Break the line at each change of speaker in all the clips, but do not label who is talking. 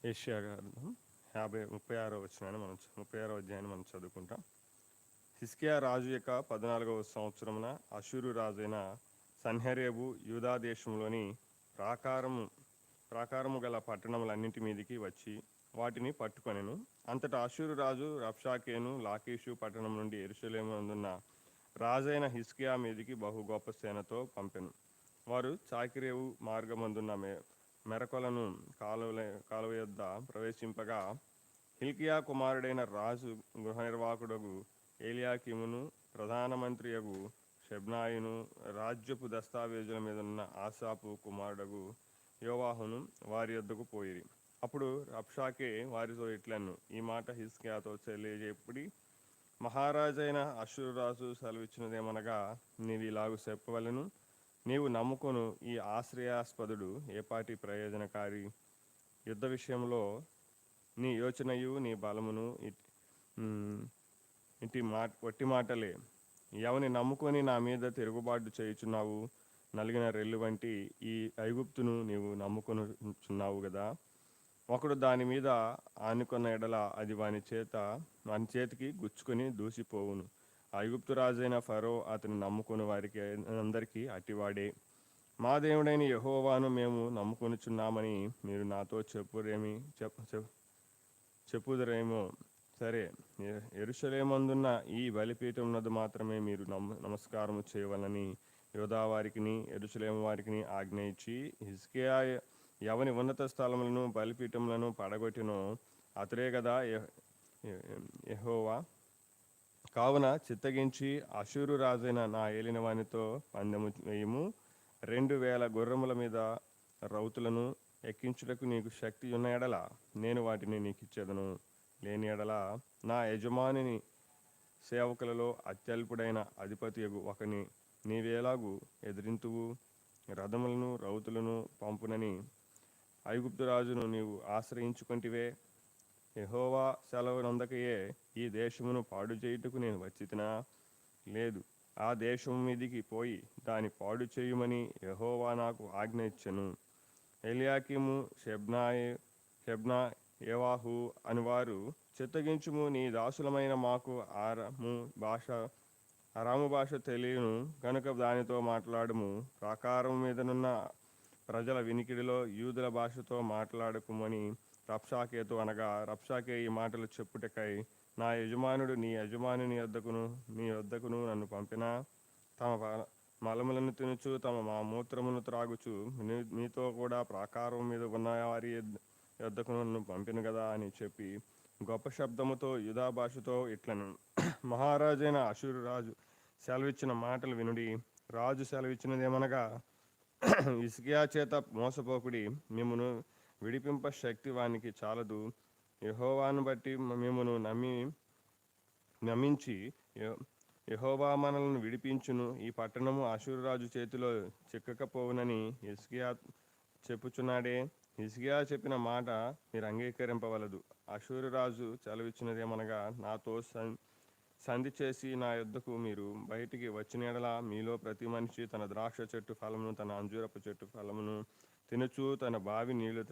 Asia గ్రంథం 36వ వచనాన్ని మనం 36వ అధ్యాయాన్ని మనం చదువుకుంటాం. హిజ్కియా రాజు యొక్క 14వ సంవత్సరమున అష్షూరు రాజైన సన్హెరీబు యూదా దేశంలోని ప్రాకారము ప్రాకారము గల పట్టణములన్నింటి మీదికి వచ్చి వాటిని పట్టుకొనెను. అంతటా అష్షూరు రాజు రబ్షాకేను లాకీషు పట్టణం నుండి యెరూషలేము అందున్న రాజైన హిజ్కియా మీదికి బహు గొప్ప సేనతో పంపెను. వారు చాకిరేవు మార్గమందున్న మెరకొలను కాలువ యొద్ద ప్రవేశింపగా హిల్కియా కుమారుడైన రాజు గృహ నిర్వాహకుడగు ఏలియాకీమును ప్రధానమంత్రియగు షెబ్నాయును రాజ్యపు దస్తావేజుల మీద ఉన్న ఆసాపు కుమారుడగు యోవాహును వారి యొద్దకు పోయిరి. అప్పుడు రబ్షాకే వారితో ఇట్లన్ను, ఈ మాట హిజ్కియాతో తెలియజెప్పుడి, మహారాజైన అష్షూరు రాజు సెలవిచ్చినదేమనగా, నీవు ఇలాగు చెప్పవలెను, నీవు నమ్ముకొను ఈ ఆశ్రయాస్పదుడు ఏపాటి ప్రయోజనకారి. యుద్ధ విషయంలో నీ యోచనయు నీ బలమును వట్టి మాటలే. ఎవని నమ్ముకొని నా మీద తిరుగుబాటు చేయుచున్నావు? నలిగిన రెల్లు వంటి ఈ ఐగుప్తును నీవు నమ్ముకొనుచున్నావు గదా. ఒకడు దాని మీద ఆనుకున్న ఎడల అది వాని చేతికి గుచ్చుకొని దూసిపోవును. ఐగుప్తు రాజైన ఫరో అతని నమ్ముకుని వారికి అందరికీ అట్టివాడే. మా దేవుడైన యెహోవాను మేము నమ్ముకొనుచున్నామని మీరు నాతో చెప్పుదురేమో. సరే, యెరూషలేమందున్న ఈ బలిపీఠం నదు మాత్రమే మీరు నమస్కారము చేయవలని యూదా వారికిని యెరూషలేము వారికిని ఆజ్ఞ ఇచ్చి, హిజ్కియా ఎవని ఉన్నత స్థలములను బలిపీఠములను పడగొట్టినో అతడే కదా యెహోవా. కావున చిత్తగించి అష్షూరు రాజైన నా ఏలిన వానితో పందెము వేయుము. 2000 గుర్రముల మీద రౌతులను ఎక్కించుటకు నీకు శక్తి ఉన్న ఎడల నేను వాటిని నీకు ఇచ్చేదను. లేని ఎడల నా యజమానిని సేవకులలో అత్యల్పుడైన అధిపతియగు ఒకని నీవేలాగు ఎదిరింతువు? రథములను రౌతులను పంపునని ఐగుప్తు రాజును నీవు ఆశ్రయించుకొంటివే. యెహోవా సెలవు నందకయే ఈ దేశమును పాడు చేయుటకు నేను వచ్చితినా? లేదు, ఆ దేశము మీదికి పోయి దాన్ని పాడు చేయుమని యెహోవా నాకు ఆజ్ఞ ఇచ్చెను. ఎలియాకీము, షెబ్నా, యోవాహు అనివారు, చిత్తగించుము, నీ దాసులమైన మాకు అరాము భాష తెలియను కనుక దానితో మాట్లాడుము. ప్రాకారం మీదనున్న ప్రజల వినికిడిలో యూదుల భాషతో మాట్లాడకుమని రబ్షాకేతో అనగా, రబ్షాకే ఈ మాటలు చెప్పుటకై నా యజమానుడు నీ యజమానుని నీ యొద్దకును నన్ను పంపినా, తమ మలములను తినుచు తమ మూత్రమును త్రాగుచు మీతో కూడా ప్రాకారం మీద ఉన్న వారి యొద్దకు నన్ను పంపిన కదా అని చెప్పి గొప్ప శబ్దముతో యూదా భాషతో ఇట్లను, మహారాజైన అష్షూరు రాజు సెలవిచ్చిన మాటలు వినుడి. రాజు సెలవిచ్చినదేమనగా, హిజ్కియా చేత మోసపోకుడి, మిమ్మును విడిపింప శక్తి వానికి చాలదు. యెహోవాను బట్టి మిమ్మును నమ్మించి యెహోవా మనలను విడిపించును. ఈ పట్టణము అష్షూరు రాజు చేతిలో చిక్కకపోవునని హిజ్కియా చెప్పుచున్నాడే. హిజ్కియా చెప్పిన మాట మీరు అంగీకరింపవలదు. అష్షూరు రాజు సెలవిచ్చినదేమనగా, నాతో సంధి చేసి నా యొద్దకు మీరు బయటికి వచ్చిన ఎడల మీలో ప్రతి మనిషి తన ద్రాక్ష చెట్టు ఫలమును తన అంజూరపు చెట్టు ఫలమును తినుచు తన బావి నీళ్లు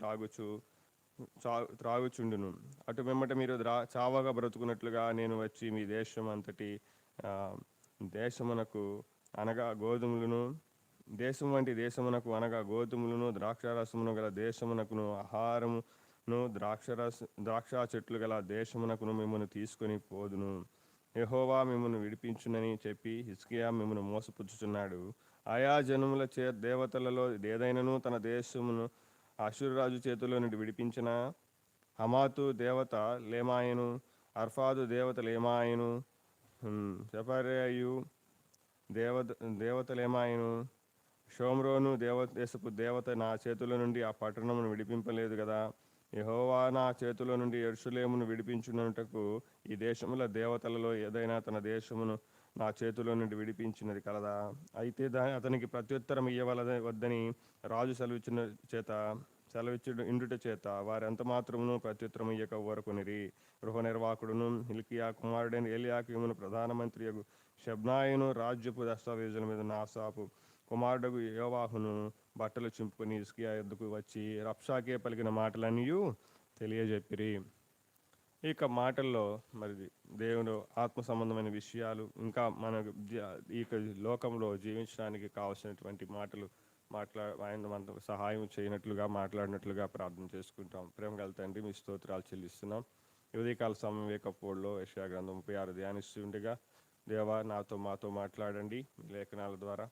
త్రాగుచుండును. అటు వెంబట మీరు చావగా బ్రతుకున్నట్లుగా నేను వచ్చి మీ దేశం అంతటి దేశమునకు అనగా గోధుమలను ద్రాక్షారసమును గల దేశమునకును ఆహారమును ద్రాక్ష చెట్లు గల దేశమునకును మిమ్మల్ని తీసుకొని పోదును. యెహోవా మిమ్మల్ని విడిపించునని చెప్పి హిజ్కియా మిమ్మల్ని మోసపుచ్చుచున్నాడు. ఆయా జనముల దేవతలలో ఏదైనను తన దేశమును అష్షూరు రాజు చేతిలో నుండి విడిపించిన, హమాతు దేవత లేమాయను, అర్ఫాదు దేవత లేమాయను, సెపరేయు దేవత లేమాయను, షోమ్రోను దేశపు దేవత నా చేతిలో నుండి ఆ పట్టణమును విడిపింపలేదు కదా. యెహోవా నా చేతిలో నుండి యెరూషలేమును విడిపించునటకు ఈ దేశముల దేవతలలో ఏదైనా తన దేశమును నా చేతిలో నుండి విడిపించినది కలదా? అయితే అతనికి ప్రత్యుత్తరం వద్దని రాజు ఇండుట చేత వారెంత మాత్రమును ప్రత్యుత్తరం ఇయ్యక ఊరకొనిరి. గృహ నిర్వాహకుడును హిల్కియా కుమారుడైన ఏలియాకీమును ప్రధానమంత్రి షెబ్నాయును రాజ్యపు దస్తావేజుల మీద ఆసాపు కుమారుడగు యోవాహును బట్టలు చింపుకొని హిజ్కియా యొద్దకు వచ్చి రబ్షాకే పలికిన మాటలన్నీయు తెలియజెప్పిరి. ఇక మాటల్లో మరి దేవుడు ఆత్మ సంబంధమైన విషయాలు, ఇంకా మన ఈ లోకంలో జీవించడానికి కావాల్సినటువంటి మాటలు ఆయన మనకు సహాయం చేయనట్లుగా మాట్లాడినట్లుగా ప్రార్థన చేసుకుంటాం. ప్రేమ గల తండ్రి, మీ స్తోత్రాలు చెల్లిస్తున్నాం. ఈ ఉదయకాల సమయం వేకపోవడంలో యెషయా గ్రంథం 36 ధ్యానిస్తూ ఉండగా, దేవా మాతో మాట్లాడండి మీ లేఖనాల ద్వారా.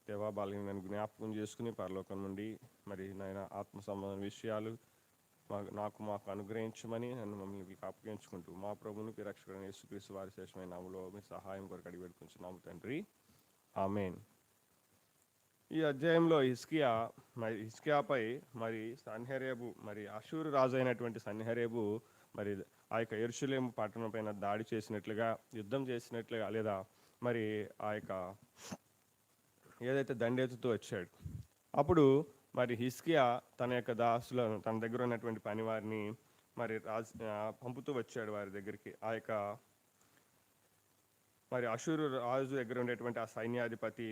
దేవా బాలహీనను జ్ఞాపకం చేసుకుని పరలోకం నుండి మరి నాయన ఆత్మ సంబంధ విషయాలు మాకు అనుగ్రహించమని మమ్మల్ని అప్పగించుకుంటూ మా ప్రభువును రక్షకుడైన యేసుక్రీస్తు వారి శేషమైన నామములో మీ సహాయం కొరకు అడిగి పెట్టుకుంటున్నాము తండ్రి, ఆమేన్. ఈ అధ్యాయంలో హిజ్కియాపై మరి సన్హెరేబు, మరి అషూరు రాజు అయినటువంటి సన్హెరేబు మరి ఆ యొక్క యెరూషలేము పట్టణం పైన దాడి చేసినట్లుగా, యుద్ధం చేసినట్లుగా, లేదా మరి ఆ యొక్క ఏదైతే దండెత్తుతూ వచ్చాడు, అప్పుడు మరి హిజ్కియా తన యొక్క దాసులను, తన దగ్గర ఉన్నటువంటి పనివారిని మరి పంపుతూ వచ్చాడు వారి దగ్గరికి. ఆ యొక్క మరి అషూరు రాజు దగ్గర ఉండేటువంటి ఆ సైన్యాధిపతి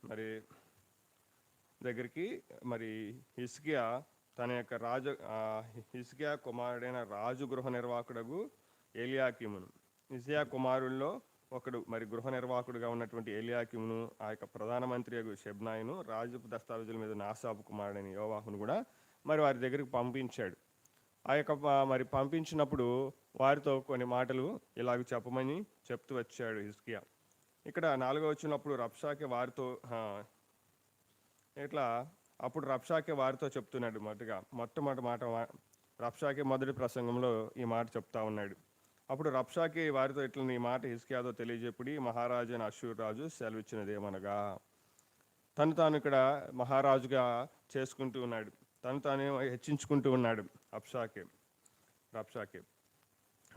మరి దగ్గరికి మరి హిజ్కియా తన యొక్క హిజ్కియా కుమారుడైన రాజు గృహ నిర్వాహకుడు ఎలియాకీమును, హిజ్కియా కుమారుల్లో ఒకడు మరి గృహ నిర్వాహకుడుగా ఉన్నటువంటి ఎలియాకీమును, ఆ యొక్క ప్రధానమంత్రి షెబ్నాయును, రాజు దస్తావేజుల మీద నాసాబు కుమారుడైన యోవాహును కూడా మరి వారి దగ్గరికి పంపించాడు. ఆ యొక్క మరి పంపించినప్పుడు వారితో కొన్ని మాటలు ఇలాగ చెప్పమని చెప్తూ వచ్చాడు హిజ్కియా. ఇక్కడ 4వ వచనంలో రబ్షాకే వారితో అప్పుడు రబ్షాకే వారితో చెప్తున్నాడు. మొట్టమొదటి మాట రబ్షాకే మొదటి ప్రసంగంలో ఈ మాట చెప్తా ఉన్నాడు. అప్పుడు రబ్షాకే వారితో ఇట్లా ఈ మాట హిజ్కియాతో తెలియజెప్పుడి, మహారాజు అయిన అషూరు రాజు సెలవిచ్చినదేమనగా, తాను ఇక్కడ మహారాజుగా చేసుకుంటూ ఉన్నాడు, తాను హెచ్చించుకుంటూ ఉన్నాడు రబ్షాకే.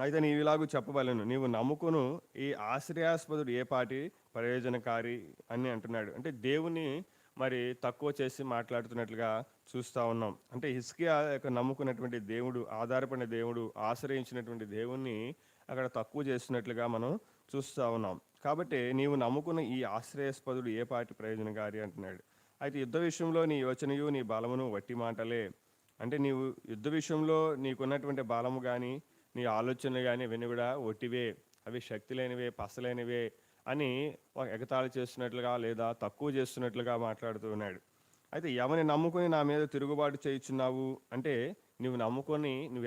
అయితే నీవు ఇలాగూ చెప్పవలను, నీవు నమ్ముకును ఈ ఆశ్రయాస్పదుడు ఏ పాటి ప్రయోజనకారి అని అంటున్నాడు. అంటే దేవుని మరి తక్కువ చేసి మాట్లాడుతున్నట్లుగా చూస్తూ ఉన్నాం. అంటే హిజ్కియా యొక్క నమ్ముకున్నటువంటి దేవుడు, ఆధారపడిన దేవుడు, ఆశ్రయించినటువంటి దేవుణ్ణి అక్కడ తక్కువ చేస్తున్నట్లుగా మనం చూస్తూ ఉన్నాం. కాబట్టి నీవు నమ్ముకున్న ఈ ఆశ్రయాస్పదుడు ఏ పాటి ప్రయోజనకారి అంటున్నాడు. అయితే యుద్ధ విషయంలో నీ యోచనయు నీ బలమును వట్టి మాటలే. అంటే నీవు యుద్ధ విషయంలో నీకున్నటువంటి బలము కానీ నీ ఆలోచనలు కానీ ఇవన్నీ కూడా ఒట్టివే, అవి శక్తి లేనివే, పసలేనివే అని ఎగతాళి చేస్తున్నట్లుగా లేదా తక్కువ చేస్తున్నట్లుగా మాట్లాడుతూ ఉన్నాడు. అయితే ఎవరిని నమ్ముకొని నా మీద తిరుగుబాటు చేయుచున్నావు అంటే, నువ్వు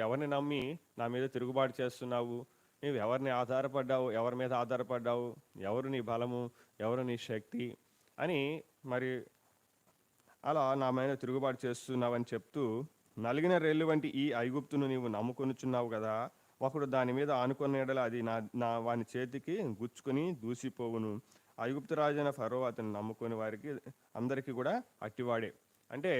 ఎవరిని నమ్మి నా మీద తిరుగుబాటు చేస్తున్నావు, నువ్వు ఎవరిని ఆధారపడ్డావు, ఎవరి మీద ఆధారపడ్డావు, ఎవరు నీ బలము, ఎవరు నీ శక్తి అని మరి అలా నా మీద తిరుగుబాటు చేస్తున్నావని చెప్తూ, నలిగిన రెల్లు వంటి ఈ ఐగుప్తును నీవు నమ్ముకొనుచున్నావు కదా, ఒకడు దాని మీద ఆనుకున్న ఎడల అది వాని చేతికి గుచ్చుకొని దూసిపోవును. ఐగుప్తు రాజైన ఫరో అతను నమ్ముకుని వారికి అందరికీ కూడా అట్టివాడే. అంటే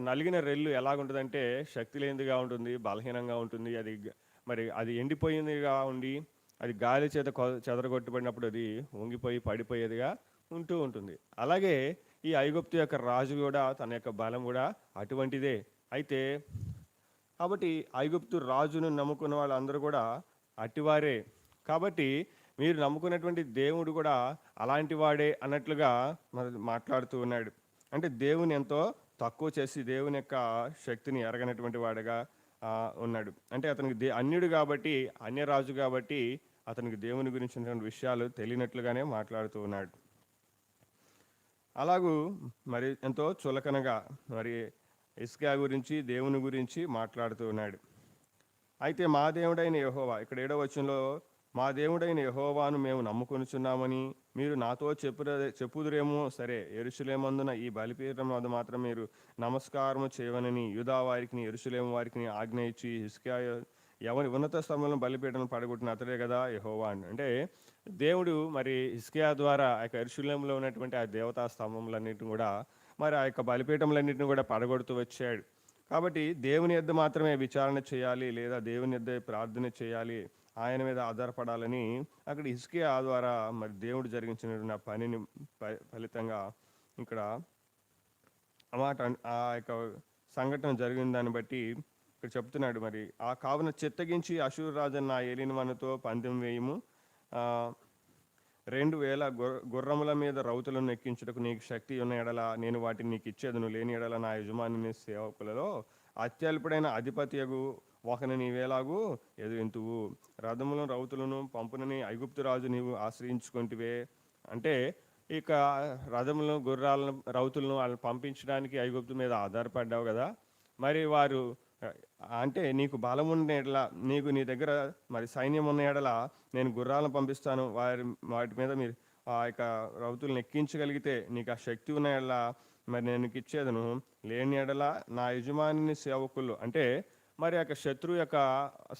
నలిగిన రెల్లు ఎలాగుంటుందంటే శక్తి లేనిదిగా ఉంటుంది, బలహీనంగా ఉంటుంది. అది ఎండిపోయిందిగా ఉండి అది గాలి చేత చెదరగొట్టబడినప్పుడు అది వంగిపోయి పడిపోయేదిగా ఉంటూ ఉంటుంది. అలాగే ఈ ఐగుప్తు యొక్క రాజు కూడా తన యొక్క బలం కూడా అటువంటిదే. అయితే కాబట్టి ఐగుప్తు రాజును నమ్ముకున్న వాళ్ళందరూ కూడా అట్టివారే. కాబట్టి మీరు నమ్ముకున్నటువంటి దేవుడు కూడా అలాంటి వాడే అన్నట్లుగా మాట్లాడుతూ ఉన్నాడు. అంటే దేవుని ఎంతో తక్కువ చేసి దేవుని యొక్క శక్తిని ఎరగనటువంటి వాడుగా ఉన్నాడు. అంటే అతనికి అన్యుడు కాబట్టి, అన్యరాజు కాబట్టి అతనికి దేవుని గురించినటువంటి విషయాలు తెలియనట్లుగానే మాట్లాడుతూ ఉన్నాడు. అలాగూ మరి ఎంతో చులకనగా మరి హిజ్కియా గురించి, దేవుని గురించి మాట్లాడుతూ ఉన్నాడు. అయితే మా దేవుడైన యెహోవా, ఇక్కడ 7వ వచనంలో మా దేవుడైన యెహోవాను మేము నమ్ముకొనుచున్నామని మీరు నాతో చెప్పుదురేమో సరే, యెరూషలేమందున ఈ బలిపీఠం వద్ద మాత్రం మీరు నమస్కారము చేయవనని యూదా వారికి, యెరూషలేము వారికి ఆజ్ఞ ఇచ్చి, హిజ్కియా ఎవరి ఉన్నత స్థలంలో బలిపీఠం పడగొట్టిన అతడే కదా యెహోవా అంటే, దేవుడు మరి హిజ్కియా ద్వారా ఆ యొక్క యెరూషలేములో ఉన్నటువంటి ఆ దేవతా స్తంభములన్నింటిని కూడా మరి ఆ యొక్క బలిపీఠములన్నింటిని కూడా పడగొడుతూ వచ్చాడు. కాబట్టి దేవుని యొద్ద మాత్రమే విచారణ చేయాలి, లేదా దేవుని యొద్ద ప్రార్థన చేయాలి, ఆయన మీద ఆధారపడాలని అక్కడ హిజ్కియా ద్వారా మరి దేవుడు జరిగించిన పనిని ఫలితంగా ఇక్కడ ఆ యొక్క సంఘటన జరిగిన దాన్ని బట్టి ఇక్కడ చెప్తున్నాడు. మరి ఆ కావున చిత్తగించి అషూరు రాజన్న ఏలిన మనతో పందెం వేయము, 2000 గుర్రముల మీద రౌతులను ఎక్కించుటకు నీకు శక్తి ఉన్న ఎడల నేను వాటిని నీకు ఇచ్చేదను, లేని ఎడల నా యజమాని సేవకులలో అత్యల్పుడైన అధిపతియగు ఒకని నీవేలాగూ ఎదురింతువు. రథములను రౌతులను పంపునని ఐగుప్తు రాజు నీవు ఆశ్రయించుకుంటివే. అంటే ఇక రథములను గుర్రాలను రౌతులను వాళ్ళని పంపించడానికి ఐగుప్తు మీద ఆధారపడ్డావు కదా. మరి వారు ఆ, అంటే నీకు బలం ఉన్న ఎడల, నీకు నీ దగ్గర మరి సైన్యం ఉన్న ఎడల నేను గుర్రాలను పంపిస్తాను, వాటి మీద మీరు ఆ యొక్క రౌతులను ఎక్కించగలిగితే నీకు ఆ శక్తి ఉన్న ఎడల మరి నేను నీకు ఇచ్చేదను. లేని ఎడల నా యజమాని సేవకులు అంటే మరి యొక్క శత్రువు యొక్క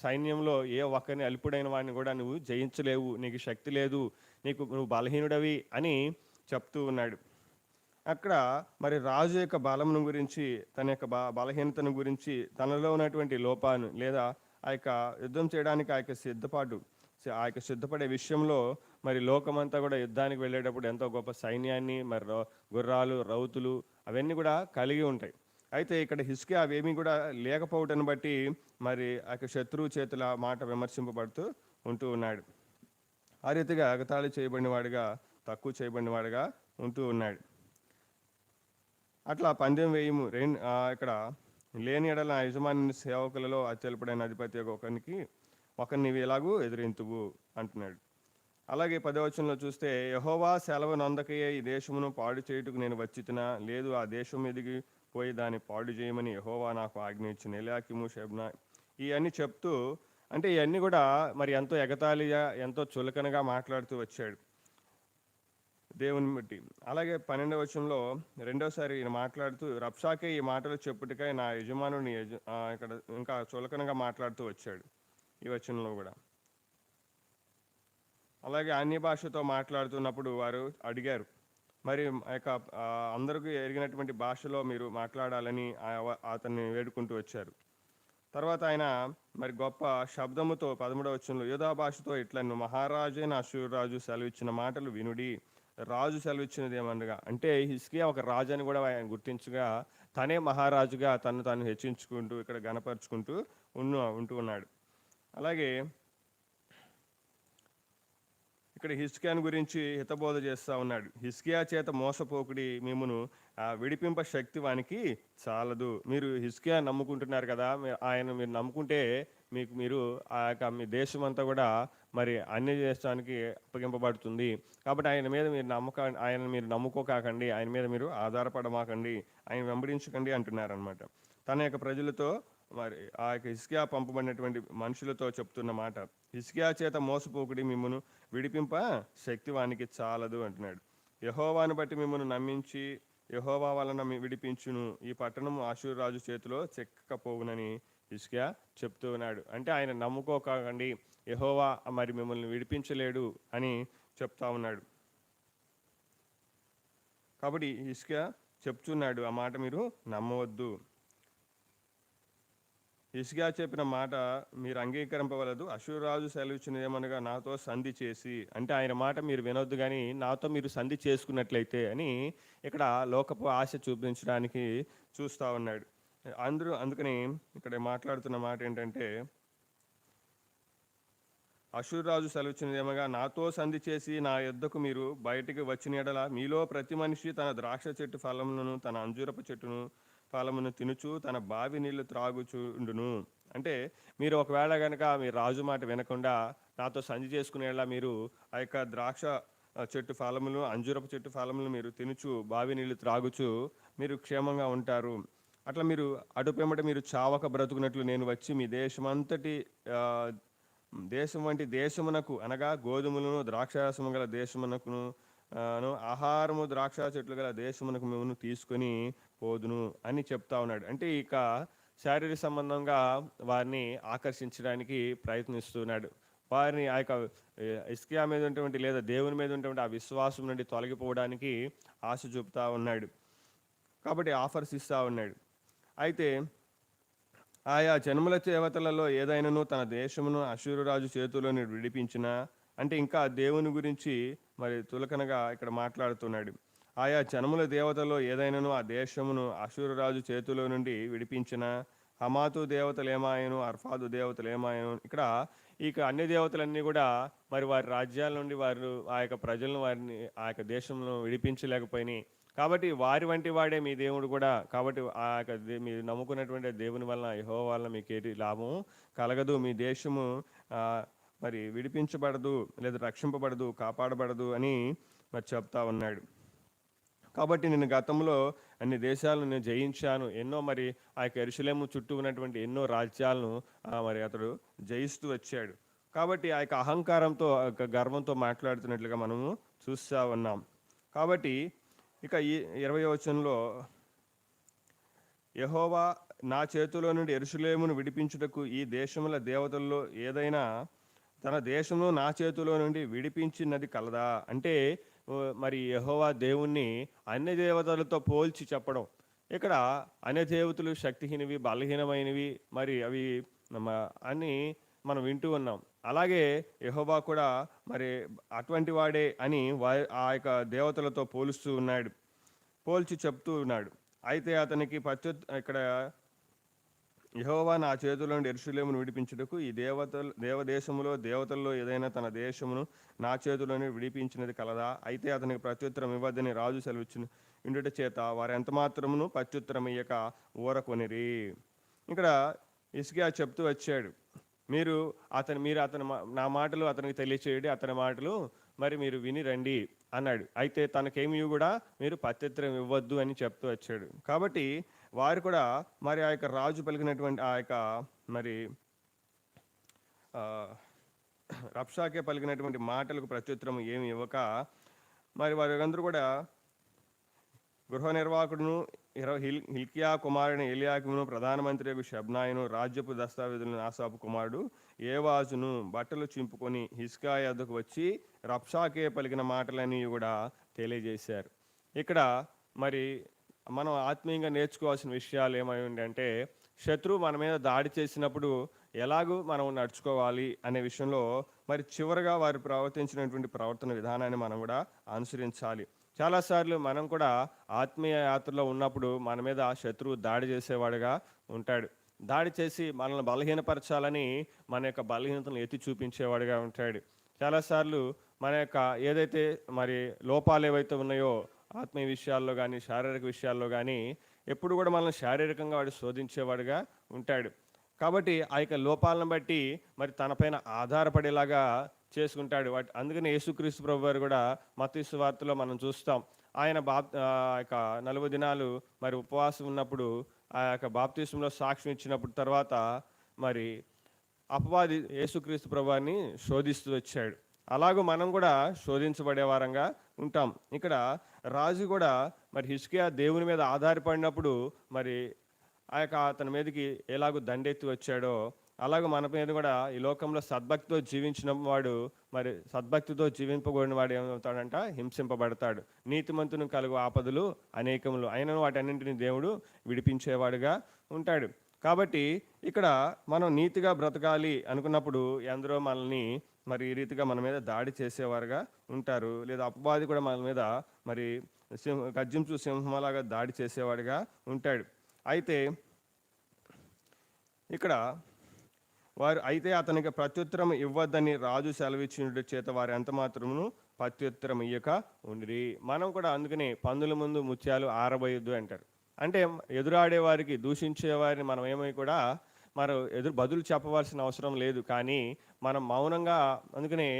సైన్యంలో ఏ ఒక్కరిని అల్పుడైన వాడిని కూడా నువ్వు జయించలేవు, నీకు శక్తి లేదు, నువ్వు బలహీనుడవి అని చెప్తూ ఉన్నాడు. అక్కడ మరి రాజు యొక్క బలమును గురించి, తన యొక్క బలహీనతను గురించి, తనలో ఉన్నటువంటి లోపాను లేదా ఆ యొక్క యుద్ధం చేయడానికి ఆ యొక్క సిద్ధపడే విషయంలో మరి లోకమంతా కూడా యుద్ధానికి వెళ్ళేటప్పుడు ఎంతో గొప్ప సైన్యాన్ని మరి గుర్రాలు రౌతులు అవన్నీ కూడా కలిగి ఉంటాయి. అయితే ఇక్కడ హిజ్కియా అవేమీ కూడా లేకపోవటాన్ని బట్టి మరి ఆ యొక్క శత్రువు చేతుల మాట విమర్శింపబడుతూ ఉంటూ ఉన్నాడు. ఆ రీతిగా ఎగతాళి చేయబడిన వాడిగా, తక్కువ చేయబడిన వాడిగా ఉంటూ ఉన్నాడు. అట్లా పందెం వేయము ఇక్కడ లేని ఎడల నా యజమాని సేవకులలో అత్యల్పుడైన అధిపతి ఒకరిని నీవు ఎలాగూ ఎదిరింతువు అంటున్నాడు. అలాగే 10వ వచనంలో చూస్తే, యెహోవా సెలవు నందకయే ఈ దేశమును పాడు చేయుటకు నేను వచ్చితినా, లేదు ఆ దేశం ఎదిగి పోయి దాన్ని పాడు చేయమని యెహోవా నాకు ఆజ్ఞ ఇచ్చిన. ఎలాకిము షెబ్నా ఇవన్నీ చెప్తూ, అంటే ఇవన్నీ కూడా మరి ఎంతో ఎగతాళిగా ఎంతో చులకనగా మాట్లాడుతూ వచ్చాడు దేవుని బట్టి. అలాగే 12వ వచనంలో రెండోసారి ఈయన మాట్లాడుతూ, రబ్షాకే ఈ మాటలు చెప్పుటికై నా యజమానుని ఇక్కడ ఇంకా చులకనగా మాట్లాడుతూ వచ్చాడు ఈ వచనంలో కూడా. అలాగే అన్య భాషతో మాట్లాడుతున్నప్పుడు వారు అడిగారు, మరి యొక్క అందరికీ ఎరిగినటువంటి భాషలో మీరు మాట్లాడాలని అతన్ని వేడుకుంటూ వచ్చారు. తర్వాత ఆయన మరి గొప్ప శబ్దముతో 13వ వచనంలో యూదా భాషతో ఇట్లను, మహారాజైన అష్షూరు రాజు సెలవిచ్చిన మాటలు వినుడి. రాజు సెలవిచ్చినది ఏమనగా, అంటే హిజ్కియా ఒక రాజు అని కూడా ఆయన గుర్తించగా తనే మహారాజుగా తను హెచ్చించుకుంటూ ఇక్కడ గణపరుచుకుంటూ ఉంటూ ఉన్నాడు. అలాగే ఇక్కడ హిజ్కియాను గురించి హితబోధ చేస్తూ ఉన్నాడు. హిజ్కియా చేత మోసపోకుడి, మిమ్మును విడిపింప శక్తి వానికి చాలదు. మీరు హిజ్కియా నమ్ముకుంటున్నారు కదా, మీరు నమ్ముకుంటే మీరు ఆ యొక్క మీ దేశం అంతా కూడా మరి అన్య దేశానికి అప్పగింపబడుతుంది. కాబట్టి ఆయన మీరు నమ్ముకోకాకండి, ఆయన మీద మీరు ఆధారపడమాకండి, ఆయన వెంబడించకండి అంటున్నారనమాట. తన యొక్క ప్రజలతో మరి ఆ యొక్క హిజ్కియా పంపబడినటువంటి మనుషులతో చెప్తున్న మాట, హిజ్కియా చేత మోసపోకుడి, మిమ్మను విడిపింప శక్తి వానికి చాలదు అంటున్నాడు. యెహోవాను బట్టి మిమ్మల్ని నమ్మించి యెహోవా వలన విడిపించును, ఈ పట్టణము అష్షూరు రాజు చేతిలో చెక్కకపోవునని హిజ్కియా చెప్తూ ఉన్నాడు. అంటే ఆయన నమ్ముకోకండి, యెహోవా మరి మిమ్మల్ని విడిపించలేడు అని చెప్తా ఉన్నాడు. కాబట్టి హిజ్కియా చెప్తున్నాడు, ఆ మాట మీరు నమ్మవద్దు. హిజ్కియా చెప్పిన మాట మీరు అంగీకరింపవలదు. అష్షూరు రాజు సెలవిచ్చినది ఏమనగా, నాతో సంధి చేసి, అంటే ఆయన మాట మీరు వినొద్దు కానీ నాతో మీరు సంధి చేసుకున్నట్లయితే అని ఇక్కడ లోకపు ఆశ చూపించడానికి చూస్తూ ఉన్నాడు. అందుకని ఇక్కడ మాట్లాడుతున్న మాట ఏంటంటే, అష్షూరు రాజు సెలవిచ్చినది ఏమగా, నాతో సంధి చేసి నా యుద్ధకు మీరు బయటికి వచ్చిన ఎడల మీలో ప్రతి మనిషి తన ద్రాక్ష చెట్టు ఫలములను తన అంజూరపు చెట్టును ఫలమును తినుచు తన బావి నీళ్లు త్రాగుచుండును. అంటే మీరు ఒకవేళ కనుక మీ రాజు మాట వినకుండా నాతో సంధి చేసుకునేలా మీరు ఆ యొక్క ద్రాక్ష చెట్టు ఫలములు అంజూరపు చెట్టు ఫలములు మీరు తినుచు బావి నీళ్లు త్రాగుచు మీరు క్షేమంగా ఉంటారు. అట్లా మీరు అటుపెమ్మట మీరు చావక బ్రతుకున్నట్లు నేను వచ్చి మీ దేశం వంటి దేశమునకు అనగా గోధుమలను ద్రాక్షారసము గల దేశమునకును ఆహారము ద్రాక్ష చెట్లు గల దేశమునకు మేము తీసుకొని పోదును అని చెప్తా ఉన్నాడు. అంటే ఇక శారీరక సంబంధంగా వారిని ఆకర్షించడానికి ప్రయత్నిస్తున్నాడు. వారిని ఆ యొక్క హిజ్కియా మీద ఉన్నటువంటి లేదా దేవుని మీద ఉన్నటువంటి ఆ విశ్వాసం నుండి తొలగిపోవడానికి ఆశ చూపుతా ఉన్నాడు. కాబట్టి ఆఫర్స్ ఇస్తూ ఉన్నాడు. అయితే ఆయా జన్మల దేవతలలో ఏదైనాను తన దేశమును అష్షూరు రాజు చేతిలోని విడిపించిన, అంటే ఇంకా దేవుని గురించి మరి తులకనగా ఇక్కడ మాట్లాడుతున్నాడు. ఆయా జన్మల దేవతలో ఏదైనాను ఆ దేశమును అష్షూరు రాజు చేతిలో నుండి విడిపించిన, హమాతు దేవతలు ఏమాయను, అర్ఫాదు దేవతలు ఏమాయను, ఇక్కడ అన్ని దేవతలన్నీ కూడా మరి వారి రాజ్యాల నుండి వారు ఆ యొక్క ప్రజలను వారిని ఆ యొక్క దేశంలో విడిపించలేకపోయినాయి. కాబట్టి వారి వంటి వాడే మీ దేవుడు కూడా. కాబట్టి ఆ యొక్క మీరు నమ్ముకున్నటువంటి దేవుని వలన, యెహోవా వలన మీకేటి లాభం కలగదు. మీ దేశము మరి విడిపించబడదు, లేదా రక్షింపబడదు, కాపాడబడదు అని మరి చెప్తా ఉన్నాడు. కాబట్టి నేను గతంలో అన్ని దేశాలను నేను జయించాను. ఎన్నో మరి ఆ యొక్క యెరూషలేము చుట్టూ ఉన్నటువంటి ఎన్నో రాజ్యాలను మరి అతడు జయిస్తూ వచ్చాడు. కాబట్టి ఆ యొక్క అహంకారంతో, ఆ యొక్క గర్వంతో మాట్లాడుతున్నట్లుగా మనము చూస్తూ ఉన్నాం. కాబట్టి ఇక ఈ 20వ వచనంలో, యెహోవా నా చేతిలో నుండి యెరూషలేమును విడిపించుటకు ఈ దేశముల దేవతల్లో ఏదైనా తన దేశంలో నా చేతిలో నుండి విడిపించినది కలదా? అంటే మరి యెహోవా దేవుణ్ణి అన్య దేవతలతో పోల్చి చెప్పడం. ఇక్కడ అన్య దేవతలు శక్తిహీనవి, బలహీనమైనవి, మరి అవి అని మనం వింటూ ఉన్నాం. అలాగే యెహోవా కూడా మరి అటువంటి వాడే అని ఆ యొక్క దేవతలతో పోలుస్తూ ఉన్నాడు, పోల్చి చెప్తూ ఉన్నాడు. అయితే అతనికి ఇక్కడ యెహోవా నా చేతిలో నుండి యెరూషలేమును విడిపించుటకు ఈ దేవదేశములో దేవతల్లో ఏదైనా తన దేశమును నా చేతిలోనే విడిపించినది కలదా? అయితే అతనికి ప్రత్యుత్తరం ఇవ్వద్దని రాజు సెలవిచ్చిన ఇండుట చేత వారు ఎంత మాత్రమును ప్రత్యుత్తరం ఇయ్యక ఊరకొనిరి. ఇక్కడ హిజ్కియా చెప్తూ వచ్చాడు, మీరు అతని నా మాటలు అతనికి తెలియచేయండి, అతని మాటలు మరి మీరు విని రండి అన్నాడు. అయితే తనకేమీ కూడా మీరు ప్రత్యుత్తరం ఇవ్వద్దు అని చెప్తూ వచ్చాడు. కాబట్టి వారు కూడా మరి ఆ యొక్క రాజు పలికినటువంటి ఆ యొక్క మరి రబ్షాకే పలికినటువంటి మాటలకు ప్రత్యుత్తరం ఏమి ఇవ్వక మరి వారందరూ కూడా గృహ నిర్వాహకుడును హిల్కియా కుమారుని ఎలియాకిమును, ప్రధానమంత్రి షబ్నాయును, రాజ్యపు దస్తావేజులను ఆసాపు కుమారుడు ఏవాజును బట్టలు చింపుకొని హిజ్కియా యొద్దకు వచ్చి రబ్షాకే పలికిన మాటలన్నీ కూడా తెలియజేశారు. ఇక్కడ మరి మనం ఆత్మీయంగా నేర్చుకోవాల్సిన విషయాలు ఏమై అంటే, శత్రువు మన మీద దాడి చేసినప్పుడు ఎలాగూ మనం నడుచుకోవాలి అనే విషయంలో మరి చివరిగా వారు ప్రవర్తించినటువంటి ప్రవర్తన విధానాన్ని మనం కూడా అనుసరించాలి. చాలాసార్లు మనం కూడా ఆత్మీయ యాత్రలో ఉన్నప్పుడు మన మీద శత్రువు దాడి చేసేవాడుగా ఉంటాడు. దాడి చేసి మనల్ని బలహీనపరచాలని మన యొక్క బలహీనతను ఎత్తి చూపించేవాడుగా ఉంటాడు. చాలాసార్లు మన యొక్క ఏదైతే మరి లోపాలు ఏవైతే ఉన్నాయో ఆత్మీయ విషయాల్లో కానీ, శారీరక విషయాల్లో కానీ ఎప్పుడు కూడా మనల్ని శారీరకంగా వాడు శోధించేవాడుగా ఉంటాడు. కాబట్టి ఆ యొక్క లోపాలను బట్టి మరి తనపైన ఆధారపడేలాగా చేసుకుంటాడు. అందుకని యేసుక్రీస్తు ప్రభు వారు కూడా మత్తయి సువార్తలో మనం చూస్తాం. ఆయన యొక్క 40 దినాలు మరి ఉపవాసం ఉన్నప్పుడు ఆ యొక్క బాప్తిసంలో సాక్ష్యం ఇచ్చినప్పుడు తర్వాత మరి అపవాది యేసుక్రీస్తు ప్రభువాన్ని శోధిస్తూ వచ్చాడు. అలాగూ మనం కూడా శోధించబడే వారంగా ఉంటాం. ఇక్కడ రాజు కూడా మరి హిజ్కియా దేవుని మీద ఆధారపడినప్పుడు మరి ఆ యొక్క అతని మీదకి ఎలాగో దండెత్తి వచ్చాడో అలాగే మన మీద కూడా ఈ లోకంలో సద్భక్తితో జీవించిన వాడు మరి సద్భక్తితో జీవింపబడిన వాడు ఏమవుతాడంట, హింసింపబడతాడు. నీతిమంతుని కలుగు ఆపదలు అనేకములు అయినను వాటన్నింటినీ దేవుడు విడిపించేవాడుగా ఉంటాడు. కాబట్టి ఇక్కడ మనం నీతిగా బ్రతకాలి అనుకున్నప్పుడు ఎందరో మనల్ని మరి ఈ రీతిగా మన మీద దాడి చేసేవారుగా ఉంటారు. లేదా అపవాది కూడా మన మీద మరి గర్జించు సింహంలాగా దాడి చేసేవాడిగా ఉంటాడు. అయితే ఇక్కడ అయితే అతనికి ప్రత్యుత్తరం ఇవ్వద్దని రాజు సెలవిచ్చిన చేత వారు ఎంత మాత్రమును ప్రత్యుత్తరం ఇయ్యక ఉండిరి. మనం కూడా అందుకని పందుల ముందు ముత్యాలు ఆరబోయొద్దు అంటారు. అంటే ఎదురాడే వారికి, దూషించే వారిని మనం ఏమై కూడా బదులు చెప్పవలసిన అవసరం లేదు. కానీ మనం మౌనంగా, అందుకనే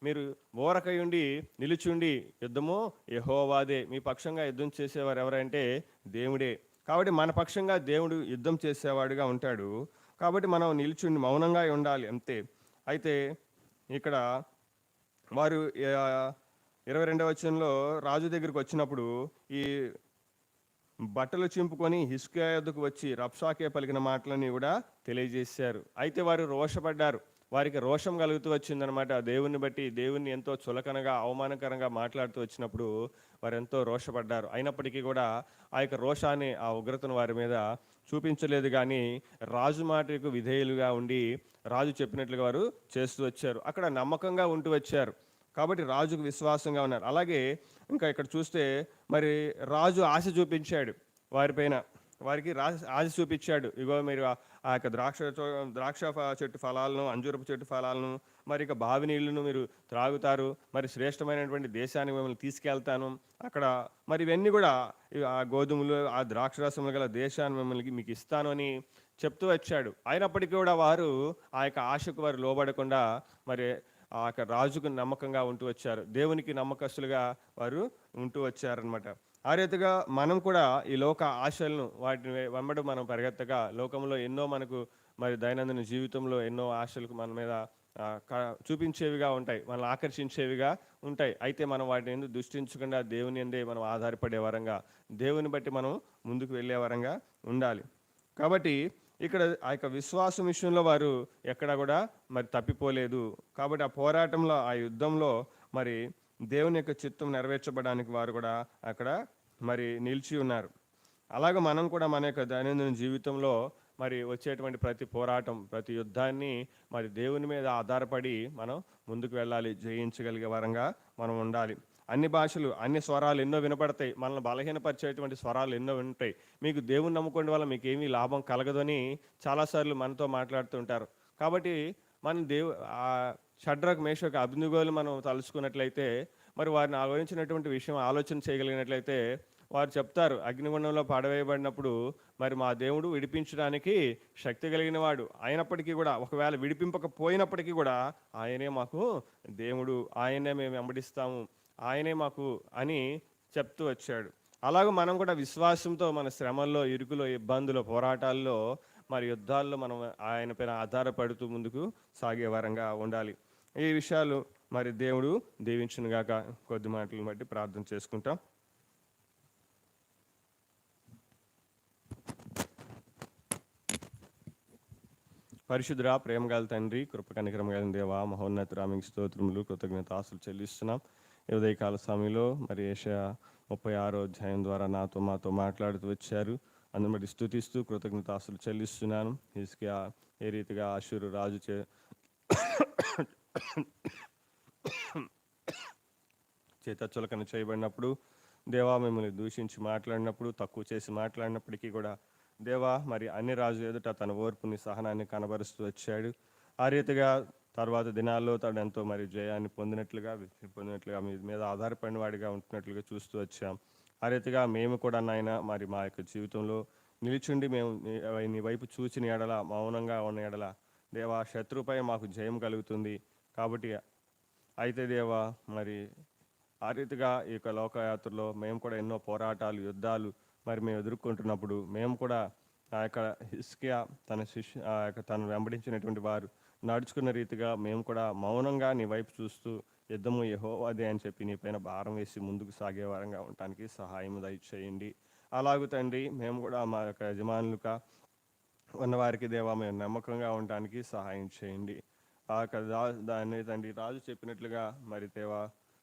మీరు ఓరకయుండి నిలుచుండి యుద్ధము యెహోవాదే, మీ పక్షంగా యుద్ధం చేసేవారు ఎవరంటే దేవుడే. కాబట్టి మన పక్షంగా దేవుడు యుద్ధం చేసేవాడుగా ఉంటాడు. కాబట్టి మనం నిలుచుండి మౌనంగా ఉండాలి అంతే. అయితే ఇక్కడ వారు 22వ వచనంలో రాజు దగ్గరికి వచ్చినప్పుడు ఈ బట్టలు చింపుకొని హిజ్కియా యొద్దకు వచ్చి రబ్షాకే పలికిన మాటలని కూడా తెలియజేశారు. అయితే వారు రోషపడ్డారు. వారికి రోషం కలుగుతూ వచ్చిందనమాట. దేవుని బట్టి, దేవుని ఎంతో చులకనగా అవమానకరంగా మాట్లాడుతూ వచ్చినప్పుడు వారు ఎంతో రోషపడ్డారు. అయినప్పటికీ కూడా ఆ యొక్క రోషాన్ని, ఆ ఉగ్రతను వారి మీద చూపించలేదు. కానీ రాజు మాటకు విధేయులుగా ఉండి రాజు చెప్పినట్లుగా వారు చేస్తూ వచ్చారు. అక్కడ నమ్మకంగా ఉంటూ వచ్చారు. కాబట్టి రాజుకు విశ్వాసంగా ఉన్నారు. అలాగే ఇంకా ఇక్కడ చూస్తే మరి రాజు ఆశ చూపించాడు వారిపైన. వారికి ఆశ చూపించాడు. ఇగో మీరు ఆ యొక్క చెట్టు ఫలాలను, అంజూరపు చెట్టు ఫలాలను, మరి ఇక బావి నీళ్లను మీరు త్రాగుతారు. మరి శ్రేష్టమైనటువంటి దేశానికి మిమ్మల్ని తీసుకెళ్తాను. అక్కడ మరి ఇవన్నీ కూడా ఆ గోధుమలు, ఆ ద్రాక్షరసములు గల దేశాన్ని మిమ్మల్ని మీకు ఇస్తాను అని చెప్తూ వచ్చాడు. అయినప్పటికీ కూడా వారు ఆ యొక్క ఆశకు వారు లోబడకుండా మరి ఆ యొక్క రాజుకు నమ్మకంగా ఉంటూ వచ్చారు. దేవునికి నమ్మకస్తులుగా వారు ఉంటూ వచ్చారనమాట. ఆ రీతిగా మనం కూడా ఈ లోక ఆశలను వాటిని వెంబడి మనం పరిగెత్తగా లోకంలో ఎన్నో మనకు మరి దైనందిన జీవితంలో ఎన్నో ఆశలకు మన మీద చూపించేవిగా ఉంటాయి, మనల్ని ఆకర్షించేవిగా ఉంటాయి. అయితే మనం వాటిని ఎందుకు దృష్టించకుండా దేవుని ఎందే మనం ఆధారపడే వరంగా, దేవుని బట్టి మనం ముందుకు వెళ్ళే వరంగా ఉండాలి. కాబట్టి ఇక్కడ ఆ యొక్క విశ్వాసం విషయంలో వారు ఎక్కడ కూడా మరి తప్పిపోలేదు. కాబట్టి ఆ పోరాటంలో, ఆ యుద్ధంలో మరి దేవుని యొక్క చిత్తం నెరవేర్చబడడానికి వారు కూడా అక్కడ మరి నిలిచి ఉన్నారు. అలాగే మనం కూడా మన యొక్క దైనందిన జీవితంలో మరి వచ్చేటువంటి ప్రతి పోరాటం, ప్రతి యుద్ధాన్ని మరి దేవుని మీద ఆధారపడి మనం ముందుకు వెళ్ళాలి. జయించగలిగే వరంగా మనం ఉండాలి. అన్ని భాషలు, అన్ని స్వరాలు ఎన్నో వినపడతాయి. మనల్ని బలహీనపరిచేటువంటి స్వరాలు ఎన్నో ఉంటాయి. మీకు దేవుని నమ్ముకోవడం వల్ల మీకు ఏమీ లాభం కలగదని చాలాసార్లు మనతో మాట్లాడుతుంటారు. కాబట్టి మనం ఆ షడ్రక్, మేషక్, అబేద్నెగోలు మనం తలుచుకున్నట్లయితే, మరి వారిని ఆలోచించినటువంటి విషయం ఆలోచన చేయగలిగినట్లయితే వారు చెప్తారు, అగ్నిగుండంలో పడవేయబడినప్పుడు మరి మా దేవుడు విడిపించడానికి శక్తి కలిగిన వాడు. అయినప్పటికీ కూడా ఒకవేళ విడిపింపకపోయినప్పటికీ కూడా ఆయనే మాకు దేవుడు, ఆయనే మేము వెంబడిస్తాము, ఆయనే మాకు అని చెప్తూ వచ్చాడు. అలాగే మనం కూడా విశ్వాసంతో మన శ్రమల్లో, ఇరుకులో, ఇబ్బందులు, పోరాటాల్లో, మరి యుద్ధాల్లో మనం ఆయన పైన ఆధారపడుతూ ముందుకు సాగే వరంగా ఉండాలి. ఈ విషయాలు మరి దేవుడు దీవించునుగాక. కొద్ది మాటలను బట్టి ప్రార్థన చేసుకుంటాం. పరిశుద్ధుడ, ప్రేమ గల తండ్రి, కృప కనికరం గల దేవా, మహోన్నత రామికి స్తోత్రములు, కృతజ్ఞత ఆశలు చెల్లిస్తున్నాం. ఈ ఉదయకాల సమయంలో మరి యెషయా 36వ అధ్యాయం ద్వారా మాతో మాట్లాడుతూ వచ్చారు. అందుని బట్టి స్తుతిస్తూ కృతజ్ఞత ఆశలు చెల్లిస్తున్నాను. హిజ్కియా ఏ రీతిగా అష్షూరు రాజు చేత చులకన చేయబడినప్పుడు, దేవా మిమ్మల్ని దూషించి మాట్లాడినప్పుడు, తక్కువ చేసి మాట్లాడినప్పటికీ కూడా దేవా మరి అన్ని రాజు ఎదుట తన ఓర్పుని, సహనాన్ని కనబరుస్తూ వచ్చాడు. ఆ రీతిగా తర్వాత దినాల్లో తను ఎంతో మరి జయాన్ని పొందినట్లుగా మీ మీద ఆధారపడిన వాడిగా ఉంటున్నట్లుగా చూస్తూ వచ్చాం. ఆ రీతిగా మేము కూడా నాయన మరి మా యొక్క జీవితంలో నిలిచుండి మేము నీ వైపు చూచిన ఎడల, మౌనంగా ఉన్న ఎడల దేవా శత్రుపై మాకు జయం కలుగుతుంది. కాబట్టి అయితే దేవా మరి ఆ రీతిగా ఈ యొక్క లోకయాత్రలో మేము కూడా ఎన్నో పోరాటాలు, యుద్ధాలు మరి మేము ఎదుర్కొంటున్నప్పుడు మేము కూడా ఆ యొక్క హిజ్కియా తను వెంబడించినటువంటి వారు నడుచుకున్న రీతిగా మేము కూడా మౌనంగా నీ వైపు చూస్తూ యుద్ధము యెహోవాదే అని చెప్పి నీ పైన భారం వేసి ముందుకు సాగే వారంగా ఉండటానికి సహాయం దయచేయండి. అలాగూ తండ్రి మేము కూడా మా యొక్క యజమానులుగా ఉన్నవారికి దేవా మేము నమ్మకంగా ఉండటానికి సహాయం చేయండి. ఆ యొక్క దాన్ని తండ్రి రాజు చెప్పినట్లుగా మరి దేవా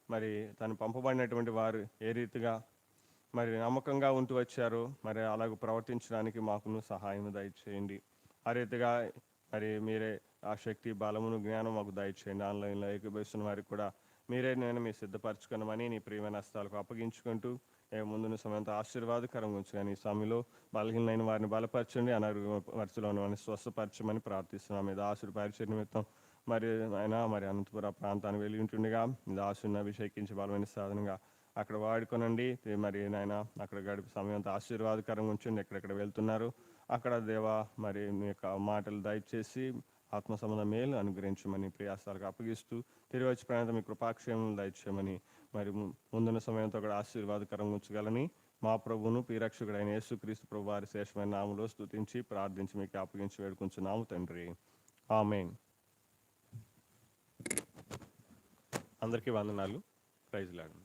మరి తను పంపబడినటువంటి వారు ఏ రీతిగా మరి నమ్మకంగా ఉంటూ వచ్చారో మరి అలాగ ప్రవర్తించడానికి మాకును సహాయం దయచేయండి. ఆ రీతిగా మరి మీరే ఆ శక్తి, బలమును, జ్ఞానం మాకు దయచేయండి. ఆన్లైన్లో ఏకీభవిస్తున్న వారికి కూడా మీరే నేను మీ సిద్ధపరచుకున్నామని నీ ప్రియమైన హస్తాలకు అప్పగించుకుంటూ ముందున్న సమయంతో ఆశీర్వాదకరంగా ఉంచుకొని ఈ సమయంలో బలహీనైన వారిని బలపరచండి, అనారోగ్యపరచులో ఉన్న వారిని స్వస్థపరచమని ప్రార్థిస్తున్నాం. మీద ఆశీర్ పరిచయ నిమిత్తం మరి ఆయన మరి అనంతపుర ప్రాంతానికి వెళ్ళి ఉంటుండగా దాసుని అభిషేకించి బలమైన సాధనంగా అక్కడ వాడుకోనండి. మరి నాయన అక్కడ గడిపే సమయంతో ఆశీర్వాదకరంగా ఉంచండి. ఎక్కడెక్కడ వెళ్తున్నారు అక్కడ దేవా మరి మీ యొక్క మాటలు దయచేసి ఆత్మ సంబంధ మేలు అనుగ్రహించమని ప్రయాసాలకు అప్పగిస్తూ తిరిగి వచ్చి ప్రాంతం మీ కృపాక్షేమం దయచేయమని మరి ముందున్న సమయంతో అక్కడ ఆశీర్వాదకరంగా ఉంచగలని మా ప్రభువును ప్రియరక్షకుడైన యేసుక్రీస్తు ప్రభు వారి శేషమైన నామములో స్తుతించి ప్రార్థించి మీకు అప్పగించి వేడుకుంటున్నాము తండ్రి. ఆమేన్. అందరికీ వందనాలు. Praise lord.